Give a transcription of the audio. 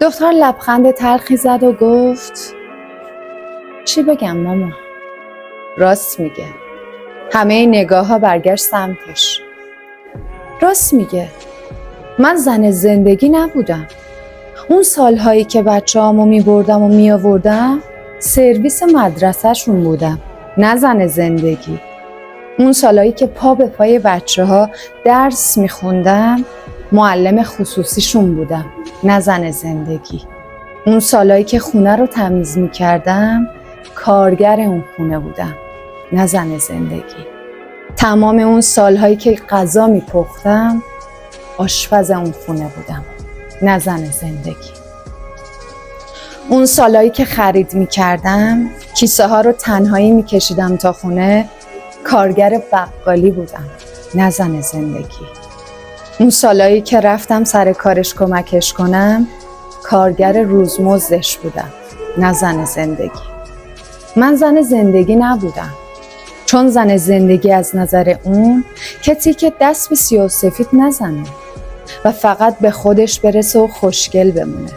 دختر لبخند تلخی زد و گفت چی بگم ماما؟ راست میگه. همه نگاه ها برگشت سمتش. راست میگه. من زن زندگی نبودم. اون سالهایی که بچه هامو میبردم و میآوردم سرویس مدرسه‌شون بودم، نه زن زندگی. اون سالهایی که پا به پای بچه ها درس میخوندم معلم خصوصیشون بودم، نه زن زندگی. اون سالهایی که خونه رو تمیز میکردم کارگر اون خونه بودم، نه زن زندگی. تمام اون سالهایی که غذا میپختم آشپز اون خونه بودم، نه زن زندگی. اون سالهایی که خرید میکردم کیسه ها رو تنهایی میکشیدم تا خونه کارگر بقالی بودم، نه زن زندگی. اون سالهایی که رفتم سر کارش کمکش کنم کارگر روزمزدش بودم، نه زن زندگی. من زن زندگی نبودم، چون زن زندگی از نظر اون کسی که دست به سیاه و سفید نزنه و فقط به خودش برسه و خوشگل بمونه.